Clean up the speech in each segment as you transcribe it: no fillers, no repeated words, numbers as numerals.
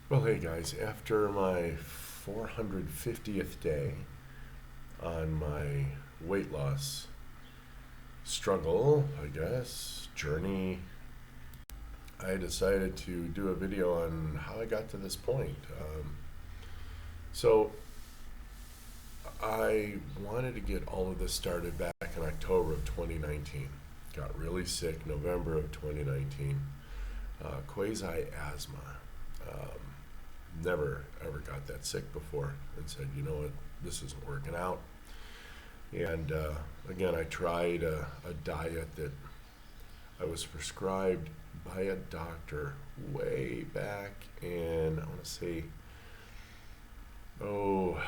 Well, hey guys, after my 450th day on my weight loss struggle, I guess, journey, I decided to do a video on how I got to this point. So, I wanted to get all of this started back in October of 2019. Got really sick November of 2019. Quasi-asthma. Um, Never ever got that sick before, and said, you know what, this isn't working out. And again, I tried a diet that I was prescribed by a doctor way back in, I want to say, oh,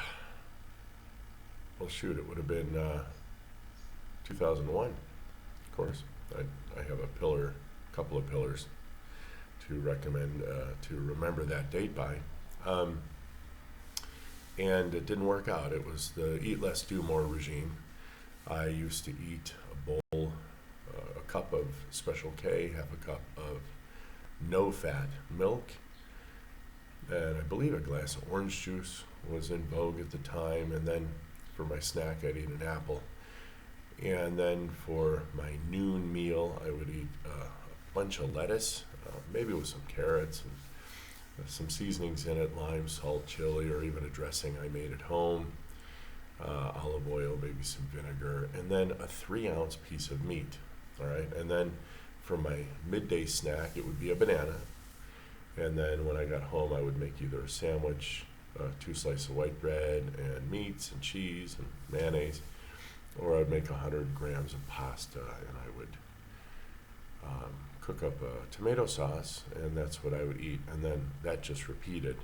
well, shoot, it would have been 2001. Of course, I have couple of pillars to recommend to remember that date by. Um, and it didn't work out. It was the eat less, do more regime. I used to eat a bowl, a cup of Special K, half a cup of no-fat milk, and I believe a glass of orange juice was in vogue at the time. And then for my snack, I'd eat an apple. And then for my noon meal, I would eat a bunch of lettuce, maybe with some carrots and some seasonings in it, lime, salt, chili, or even a dressing I made at home, olive oil, maybe some vinegar, and then a 3-ounce piece of meat. All right, and then for my midday snack, it would be a banana. And then when I got home, I would make either a sandwich, 2 slices of white bread, and meats and cheese and mayonnaise, or I'd make 100 grams of pasta, and I would cook up a tomato sauce, and that's what I would eat. And then that just repeated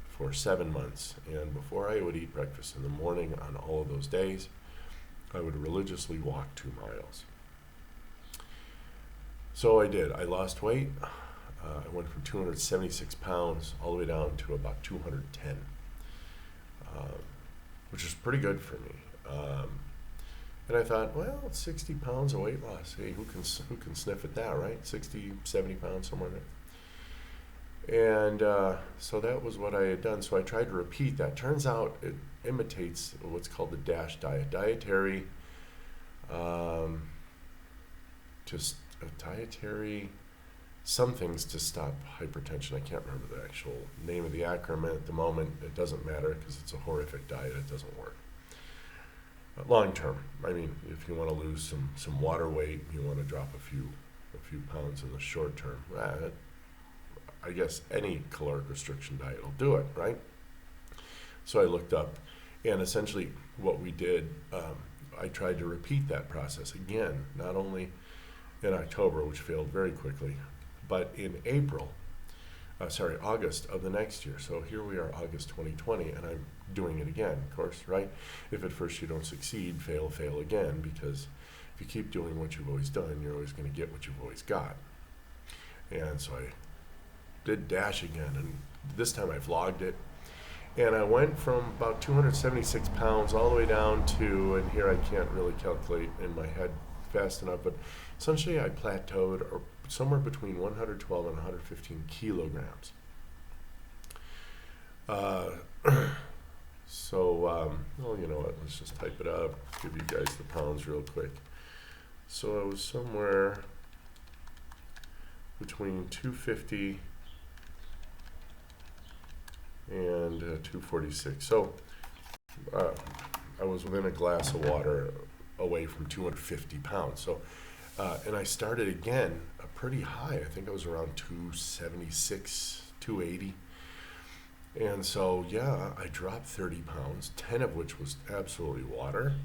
for 7 months. And before I would eat breakfast in the morning on all of those days, I would religiously walk 2 miles. So I did. I lost weight. I went from 276 pounds all the way down to about 210, which is pretty good for me. And I thought, well, 60 pounds of weight loss. Hey, who can sniff at that, right? 60, 70 pounds, somewhere there. And so that was what I had done. So I tried to repeat that. Turns out it imitates what's called the D.A.S.H diet. Dietary, some things to stop hypertension. I can't remember the actual name of the acronym at the moment. It doesn't matter because it's a horrific diet. It doesn't work. Long term, I mean, if you want to lose some water weight, you want to drop a few pounds in the short term, I guess any caloric restriction diet will do it, right? So I looked up, and essentially what we did, I tried to repeat that process again, not only in October, which failed very quickly, but in August of the next year. So here we are, August 2020, and I'm doing it again, of course, right? If at first you don't succeed, fail again, because if you keep doing what you've always done, you're always going to get what you've always got. And so I did D.A.S.H again, and this time I vlogged it, and I went from about 276 pounds all the way down to, and here I can't really calculate in my head fast enough, but essentially I plateaued or somewhere between 112 and 115 kilograms. Well, you know what, let's just type it up, give you guys the pounds real quick. So I was somewhere between 250 and 246. So I was within a glass of water away from 250 pounds. So, and I started again pretty high. I think I was around 276, 280. And so, yeah, I dropped 30 pounds, 10 of which was absolutely water.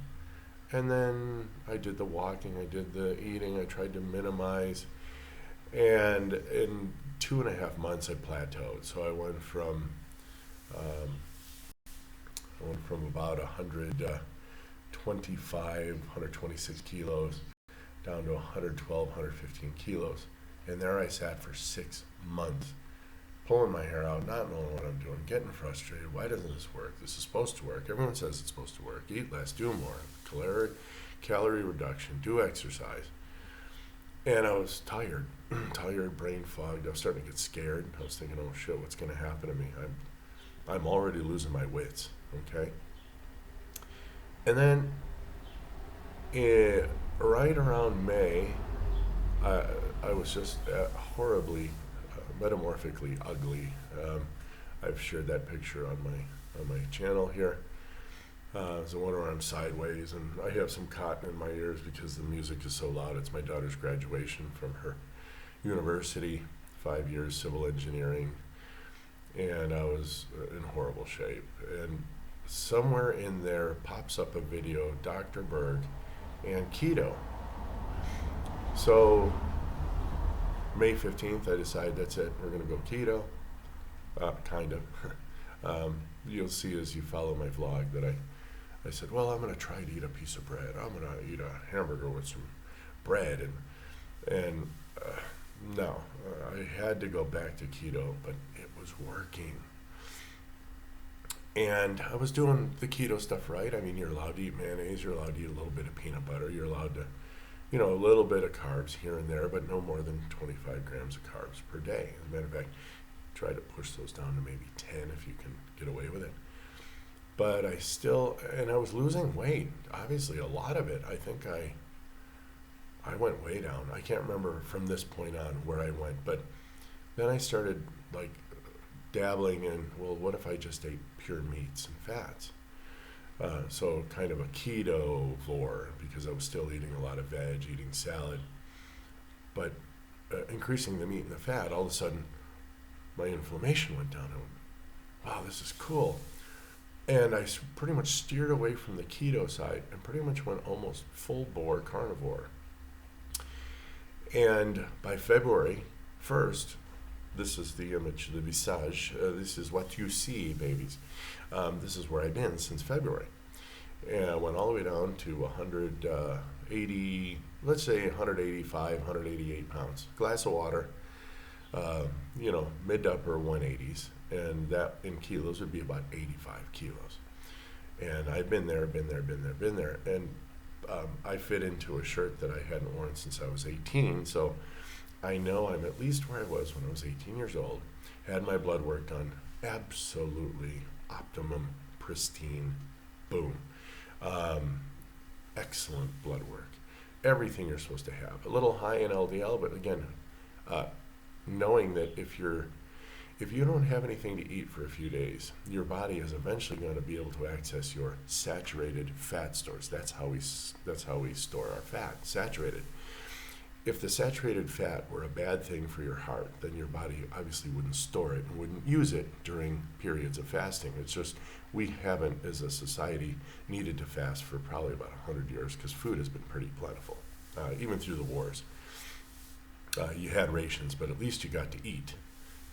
And then I did the walking, I did the eating, I tried to minimize. And in 2.5 months, I plateaued. So I went from about 125, 126 kilos down to 112, 115 kilos. And there I sat for 6 months, pulling my hair out, not knowing what I'm doing, getting frustrated. Why doesn't this work? This is supposed to work. Everyone says it's supposed to work. Eat less, do more. Calorie reduction, do exercise. And I was tired. tired, brain fogged. I was starting to get scared. I was thinking, oh shit, what's going to happen to me? I'm already losing my wits. Okay. And then, right around May, I, I was just horribly, metamorphically ugly. I've shared that picture on my channel here. So I went around sideways, and I have some cotton in my ears because the music is so loud. It's my daughter's graduation from her university, 5 years civil engineering, and I was in horrible shape. And somewhere in there pops up a video, Dr. Berg and keto. So May 15th, I decided that's it. We're going to go keto. Kind of. You'll see as you follow my vlog that I said, well, I'm going to try to eat a piece of bread. I'm going to eat a hamburger with some bread. And no, I had to go back to keto, but it was working. And I was doing the keto stuff right. I mean, you're allowed to eat mayonnaise. You're allowed to eat a little bit of peanut butter. You're allowed to, a little bit of carbs here and there, but no more than 25 grams of carbs per day. As a matter of fact, try to push those down to maybe 10 if you can get away with it. But I was losing weight. Obviously, a lot of it. I think I went way down. I can't remember from this point on where I went, but then I started like dabbling in, well, what if I just ate pure meats and fats? So kind of a KETO-VORE, because I was still eating a lot of veg, eating salad, but increasing the meat and the fat, all of a sudden my inflammation went down. I went, wow, this is cool. And I pretty much steered away from the keto side and pretty much went almost full bore carnivore. And by February 1st, this is the image, the visage. This is what you see, babies. This is where I've been since February. And I went all the way down to 180, let's say 185, 188 pounds. Glass of water, mid to upper 180s. And that in kilos would be about 85 kilos. And I've been there. And I fit into a shirt that I hadn't worn since I was 18. So I know I'm at least where I was when I was 18 years old. Had my blood work done. Absolutely optimum, pristine, boom. Excellent blood work. Everything you're supposed to have. A little high in LDL, but again, knowing that if you don't have anything to eat for a few days, your body is eventually going to be able to access your saturated fat stores. That's how we store our fat, saturated. If the saturated fat were a bad thing for your heart, then your body obviously wouldn't store it and wouldn't use it during periods of fasting. It's just we haven't, as a society, needed to fast for probably about 100 years because food has been pretty plentiful, even through the wars. You had rations, but at least you got to eat.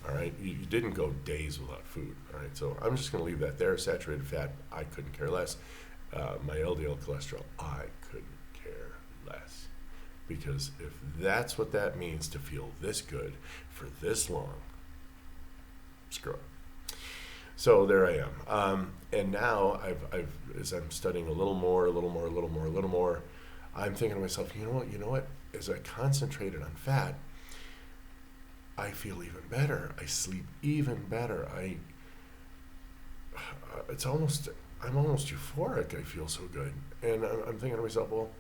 All right, you didn't go days without food. All right, so I'm just going to leave that there. Saturated fat, I couldn't care less. My LDL cholesterol, I couldn't care less. Because if that's what that means to feel this good for this long, screw it. So there I am. And now as I'm studying a little more, I'm thinking to myself, you know what? As I concentrated on fat, I feel even better. I sleep even better. I'm almost euphoric. I feel so good. And I'm thinking to myself, well,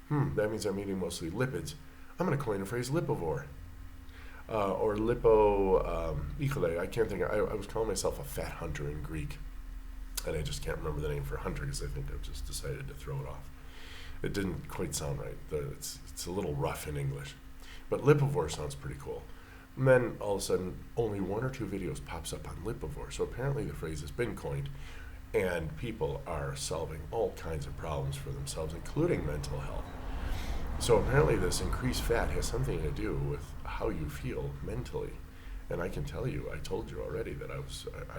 that means I'm eating mostly lipids. I'm going to coin the phrase lipivore. Or I can't think. I was calling myself a fat hunter in Greek. And I just can't remember the name for hunter because I think I've just decided to throw it off. It didn't quite sound right. It's a little rough in English. But lipivore sounds pretty cool. And then all of a sudden, only 1 or 2 videos pops up on lipivore. So apparently the phrase has been coined, and people are solving all kinds of problems for themselves, including mental health. So apparently this increased fat has something to do with how you feel mentally. And I can tell you, I told you already that I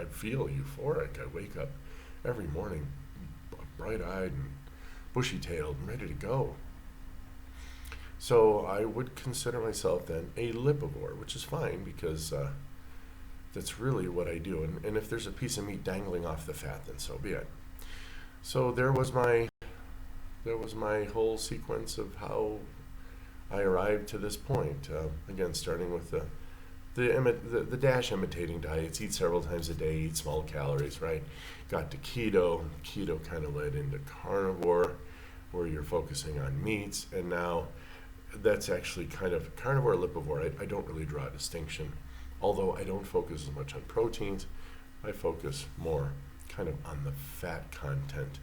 feel euphoric. I wake up every morning bright-eyed and bushy-tailed and ready to go. So I would consider myself then a lipivore, which is fine because that's really what I do. And if there's a piece of meat dangling off the fat, then so be it. So there was my whole sequence of how I arrived to this point. Again, starting with the D.A.S.H imitating diets, eat several times a day, eat small calories, right? Got to keto. Keto kind of led into carnivore, where you're focusing on meats, and now that's actually kind of carnivore, lipivore. I don't really draw a distinction, although I don't focus as much on proteins. I focus more kind of on the fat content,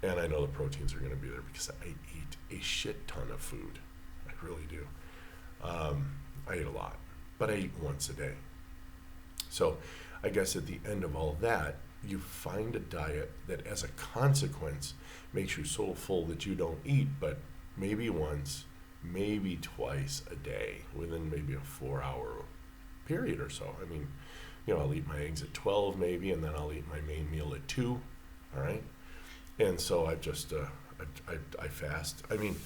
and I know the proteins are going to be there because I eat a shit ton of food. I really do. I eat a lot, but I eat once a day. So I guess at the end of all that, you find a diet that as a consequence makes you so full that you don't eat, but maybe once, maybe twice a day within maybe a 4-hour period or so. I mean, I'll eat my eggs at 12 maybe, and then I'll eat my main meal at 2, all right? And so I just, I fast. I mean,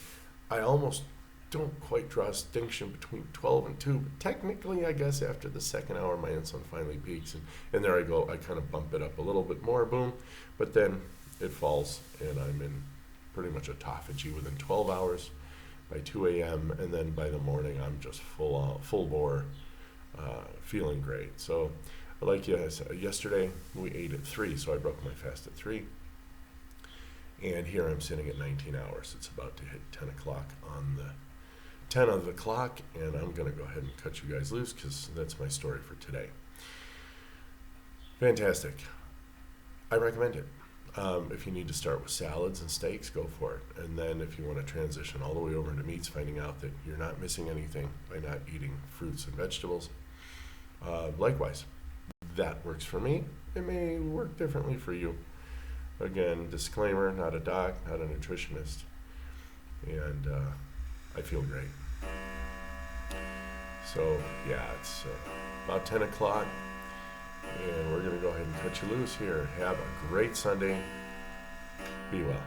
I almost don't quite draw a distinction between 12 and 2, but technically, I guess after the second hour, my insulin finally peaks, and there I go. I kind of bump it up a little bit more, boom, but then it falls, and I'm in pretty much autophagy within 12 hours by 2 a.m., and then by the morning, I'm just full bore, feeling great. So, like yesterday, we ate at 3, so I broke my fast at 3. And here I'm sitting at 19 hours. It's about to hit 10 o'clock on the 10 of the clock, and I'm going to go ahead and cut you guys loose because that's my story for today. Fantastic. I recommend it. If you need to start with salads and steaks, go for it. And then if you want to transition all the way over into meats, finding out that you're not missing anything by not eating fruits and vegetables, likewise, that works for me. It may work differently for you. Again, disclaimer, not a doc, not a nutritionist, and I feel great. So, yeah, it's about 10 o'clock, and we're going to go ahead and cut you loose here. Have a great Sunday. Be well.